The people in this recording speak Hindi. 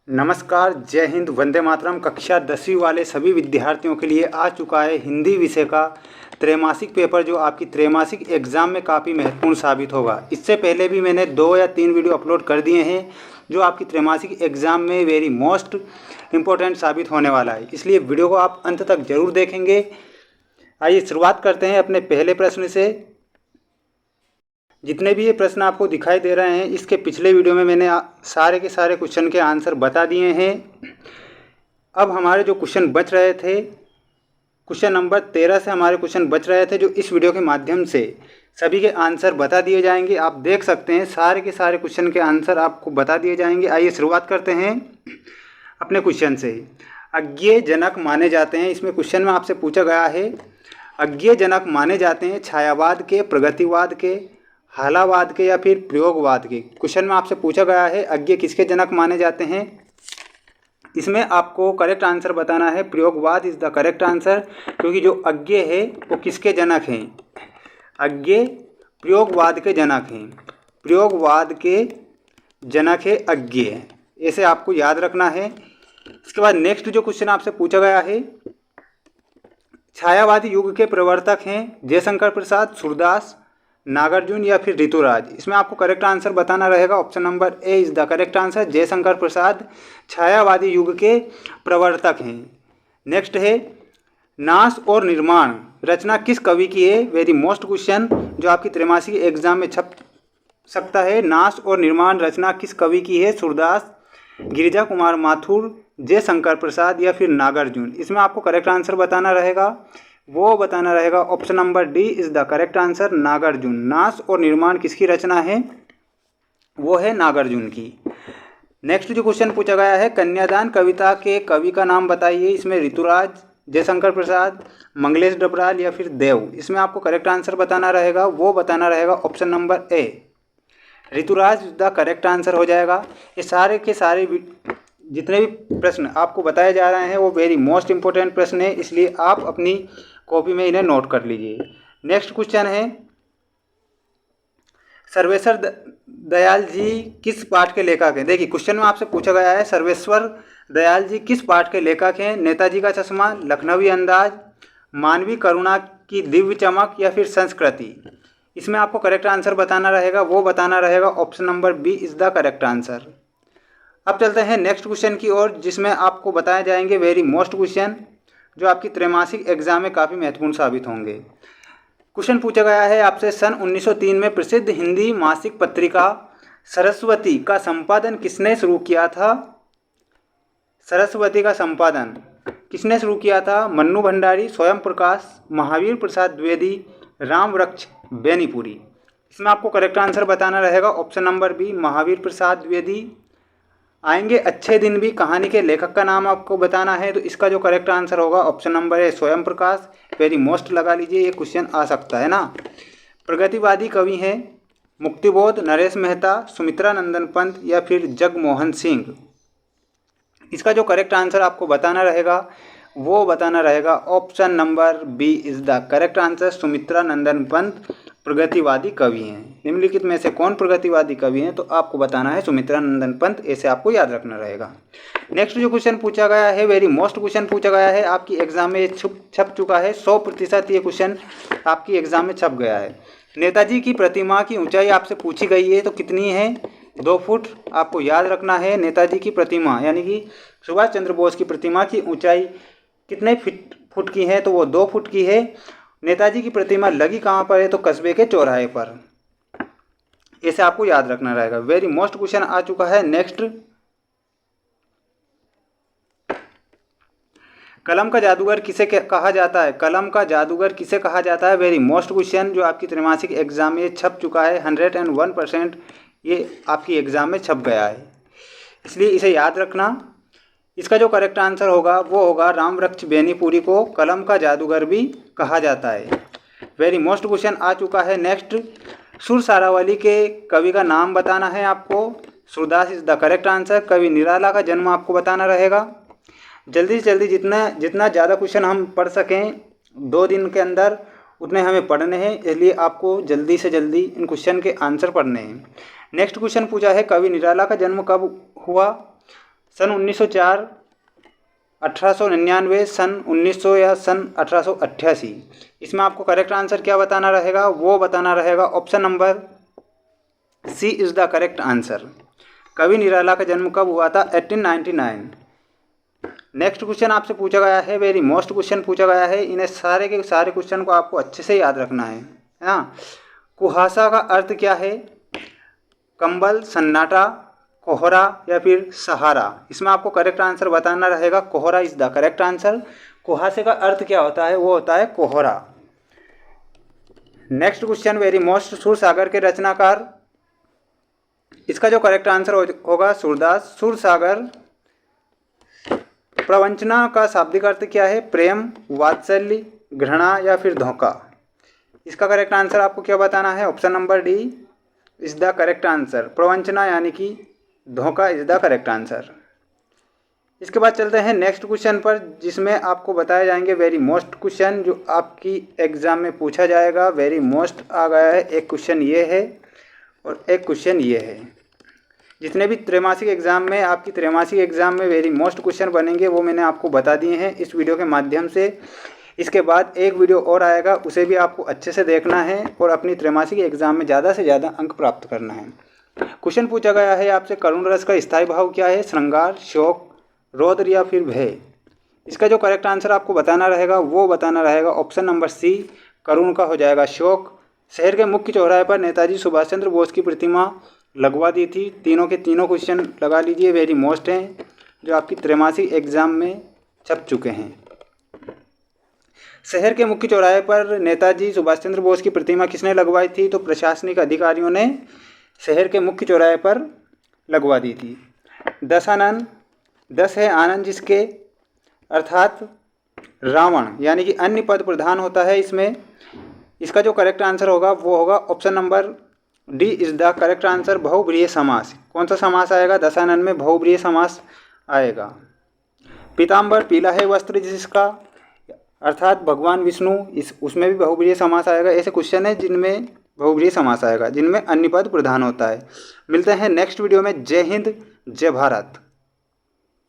नमस्कार, जय हिंद, वंदे मातरम। कक्षा 10वीं वाले सभी विद्यार्थियों के लिए आ चुका है हिंदी विषय का त्रैमासिक पेपर, जो आपकी त्रैमासिक एग्ज़ाम में काफ़ी महत्वपूर्ण साबित होगा। इससे पहले भी मैंने 2 या 3 वीडियो अपलोड कर दिए हैं जो आपकी त्रैमासिक एग्ज़ाम में वेरी मोस्ट इम्पोर्टेंट साबित होने वाला है, इसलिए वीडियो को आप अंत तक ज़रूर देखेंगे। आइए शुरुआत करते हैं अपने पहले प्रश्न से। जितने भी ये प्रश्न आपको दिखाई दे रहे हैं, इसके पिछले वीडियो में मैंने सारे के सारे क्वेश्चन के आंसर बता दिए हैं। अब हमारे जो क्वेश्चन बच रहे थे, क्वेश्चन नंबर 13 से हमारे क्वेश्चन बच रहे थे, जो इस वीडियो के माध्यम से सभी के आंसर बता दिए जाएंगे। आप देख सकते हैं सारे के सारे क्वेश्चन के आंसर आपको बता दिए जाएंगे। आइए शुरुआत करते हैं अपने क्वेश्चन से। अज्ञेय जनक माने जाते हैं, इसमें क्वेश्चन में आपसे पूछा गया है अज्ञेय जनक माने जाते हैं छायावाद के, प्रगतिवाद के, हालावाद के या फिर प्रयोगवाद के। क्वेश्चन में आपसे पूछा गया है अज्ञेय किसके जनक माने जाते हैं। इसमें आपको करेक्ट आंसर बताना है प्रयोगवाद इज़ द करेक्ट आंसर, क्योंकि जो अज्ञेय है वो किसके जनक हैं। अज्ञेय प्रयोगवाद के जनक हैं, प्रयोगवाद के जनक है अज्ञेय, ऐसे आपको याद रखना है। इसके बाद नेक्स्ट जो क्वेश्चन आपसे पूछा गया है, छायावादी युग के प्रवर्तक हैं जयशंकर प्रसाद, सूरदास, नागार्जुन या फिर ऋतुराज। इसमें आपको करेक्ट आंसर बताना रहेगा। Option number A is the correct answer. Jaishankar Prasad छायावादी युग के प्रवर्तक हैं। नेक्स्ट है नाश और निर्माण रचना किस कवि की है। वेरी मोस्ट क्वेश्चन जो आपकी त्रैमासिक एग्जाम में छप सकता है। नाश और निर्माण रचना किस कवि की है। सूरदास, गिरिजा कुमार माथुर, जयशंकर प्रसाद या फिर नागार्जुन। इसमें आपको करेक्ट आंसर बताना रहेगा, वो बताना रहेगा option number D is the correct answer, Nagarjun. नाश और निर्माण किसकी रचना है, वो है नागार्जुन की। नेक्स्ट जो क्वेश्चन पूछा गया है कन्यादान कविता के कवि का नाम बताइए। इसमें ऋतुराज, जयशंकर प्रसाद, मंगलेश डबराल या फिर देव। इसमें आपको करेक्ट आंसर बताना रहेगा, वो बताना रहेगा ऑप्शन नंबर ए, ऋतुराज द करेक्ट आंसर हो जाएगा। ये सारे के सारे जितने भी प्रश्न आपको बताए जा रहे हैं वो वेरी मोस्ट इंपॉर्टेंट प्रश्न है, इसलिए आप अपनी कॉपी में इन्हें नोट कर लीजिए। नेक्स्ट क्वेश्चन है सर्वेश्वर दयाल जी किस पाठ के लेखक हैं। देखिए क्वेश्चन में आपसे पूछा गया है सर्वेश्वर दयाल जी किस पाठ के लेखक हैं। नेताजी का चश्मा, लखनवी अंदाज, मानवीय करुणा की दिव्य चमक या फिर संस्कृति। इसमें आपको करेक्ट आंसर बताना रहेगा, वो बताना रहेगा option number B is the correct answer. अब चलते हैं नेक्स्ट क्वेश्चन की ओर, जिसमें आपको बताए जाएंगे वेरी मोस्ट क्वेश्चन जो आपकी त्रैमासिक एग्जाम में काफ़ी महत्वपूर्ण साबित होंगे। क्वेश्चन पूछा गया है आपसे सन 1903 में प्रसिद्ध हिंदी मासिक पत्रिका सरस्वती का संपादन किसने शुरू किया था। सरस्वती का संपादन किसने शुरू किया था। मन्नू भंडारी, स्वयं प्रकाश, महावीर प्रसाद द्विवेदी, राम वृक्ष बेनीपुरी। इसमें आपको करेक्ट आंसर बताना रहेगा option number B, Mahavir Prasad Dwivedi. आएंगे अच्छे दिन भी कहानी के लेखक का नाम आपको बताना है, तो इसका जो करेक्ट आंसर होगा ऑप्शन नंबर ए, स्वयं प्रकाश। वेरी मोस्ट लगा लीजिए, ये क्वेश्चन आ सकता है ना। प्रगतिवादी कवि हैं मुक्तिबोध, नरेश मेहता, सुमित्रा नंदन पंत या फिर जगमोहन सिंह। इसका जो करेक्ट आंसर आपको बताना रहेगा, वो बताना रहेगा option number B is the correct answer. Sumitranandan Pant प्रगतिवादी कवि हैं। निम्नलिखित में से कौन प्रगतिवादी कवि हैं, तो आपको बताना है सुमित्रा नंदन पंत, ऐसे आपको याद रखना रहेगा। नेक्स्ट जो क्वेश्चन पूछा गया है वेरी मोस्ट क्वेश्चन पूछा गया है, आपकी एग्जाम में छप चुका है 100% ये क्वेश्चन आपकी एग्जाम में छप गया है। नेताजी की प्रतिमा की ऊंचाई आपसे पूछी गई है, तो कितनी है, 2 फुट। आपको याद रखना है नेताजी की प्रतिमा यानी कि सुभाष चंद्र बोस की प्रतिमा की ऊंचाई कितने फुट की है, तो वो 2 फुट की है। नेताजी की प्रतिमा लगी कहाँ पर है, तो कस्बे के चौराहे पर, ऐसे आपको याद रखना रहेगा। वेरी मोस्ट क्वेश्चन आ चुका है। नेक्स्ट, कलम का जादूगर किसे कहा जाता है। कलम का जादूगर किसे कहा जाता है, वेरी मोस्ट क्वेश्चन जो आपकी त्रैमासिक एग्जाम में छप चुका है। 101% ये आपकी एग्जाम में छप गया है, इसलिए इसे याद रखना। इसका जो करेक्ट आंसर होगा वो होगा राम वृक्ष बेनीपुरी को कलम का जादूगर भी कहा जाता है। वेरी मोस्ट क्वेश्चन आ चुका है। नेक्स्ट, सुर सारावली के कवि का नाम बताना है आपको। Surdas is the correct answer. कवि निराला का जन्म आपको बताना रहेगा। जल्दी से जल्दी जितना ज़्यादा क्वेश्चन हम पढ़ सकें 2 दिन के अंदर उतने हमें पढ़ने हैं, इसलिए आपको जल्दी से जल्दी इन क्वेश्चन के आंसर पढ़ने हैं। नेक्स्ट क्वेश्चन पूछा है कवि निराला का जन्म कब हुआ। सन 1904, 1899, सन 1900 या सन 1888। इसमें आपको करेक्ट आंसर क्या बताना रहेगा, वो बताना रहेगा option number C is the correct answer. कवि निराला का जन्म कब हुआ था, 1899। नेक्स्ट क्वेश्चन आपसे पूछा गया है, वेरी मोस्ट क्वेश्चन पूछा गया है, इन्हें सारे के सारे क्वेश्चन को आपको अच्छे से याद रखना है ना। कुहासा का अर्थ क्या है, कंबल, सन्नाटा, कोहरा या फिर सहारा। इसमें आपको करेक्ट आंसर बताना रहेगा, कोहरा इज द करेक्ट आंसर। कुहासे का अर्थ क्या होता है, वो होता है कोहरा। Next question, very most, Sursagar के रचनाकार। इसका जो करेक्ट आंसर होगा सूरदास। सूरसागर प्रवंचना का शाब्दिक अर्थ क्या है, प्रेम, वात्सल्य, घृणा या फिर धोखा। इसका करेक्ट आंसर आपको क्या बताना है, option number D is the correct answer. प्रवंचना यानी कि धोखा इज द करेक्ट आंसर। इसके बाद चलते हैं नेक्स्ट क्वेश्चन पर, जिसमें आपको बताए जाएंगे वेरी मोस्ट क्वेश्चन जो आपकी एग्जाम में पूछा जाएगा। वेरी मोस्ट आ गया है, एक क्वेश्चन ये है और एक क्वेश्चन ये है। जितने भी त्रैमासिक एग्जाम में आपकी त्रैमासिक एग्जाम में वेरी मोस्ट क्वेश्चन बनेंगे वो मैंने आपको बता दिए हैं इस वीडियो के माध्यम से। इसके बाद एक वीडियो और आएगा, उसे भी आपको अच्छे से देखना है और अपनी त्रैमासिक एग्जाम में ज़्यादा से ज़्यादा अंक प्राप्त करना है। क्वेश्चन पूछा गया है आपसे, करुण रस का स्थायी भाव क्या है, श्रृंगार, शोक, रौद्र या फिर भय। इसका जो करेक्ट आंसर आपको बताना रहेगा वो बताना रहेगा ऑप्शन नंबर सी, करुण का हो जाएगा शोक। शहर के मुख्य चौराहे पर नेताजी सुभाष चंद्र बोस की प्रतिमा लगवा दी थी। तीनों के तीनों क्वेश्चन लगा लीजिए, वेरी मोस्ट हैं जो आपकी त्रैमासिक एग्जाम में छप चुके हैं। शहर के मुख्य चौराहे पर नेताजी सुभाष चंद्र बोस की प्रतिमा किसने लगवाई थी, तो प्रशासनिक अधिकारियों ने शहर के मुख्य चौराहे पर लगवा दी थी। 10 आनंद, 10 है आनंद जिसके, अर्थात रावण, यानी कि अन्य पद प्रधान होता है इसमें। इसका जो करेक्ट आंसर होगा वो होगा option number D is the correct answer, बहुब्रीहि समास। कौन सा समास आएगा, दशानन में बहुब्रीहि समास आएगा। पीताम्बर, पीला है वस्त्र जिसका, अर्थात भगवान विष्णु, उसमें भी बहुब्रीहि समास आएगा। ऐसे क्वेश्चन है जिनमें बहुब्रीहि समास आएगा, जिनमें अन्य पद प्रधान होता है। मिलते हैं नेक्स्ट वीडियो में। जय हिंद, जय भारत।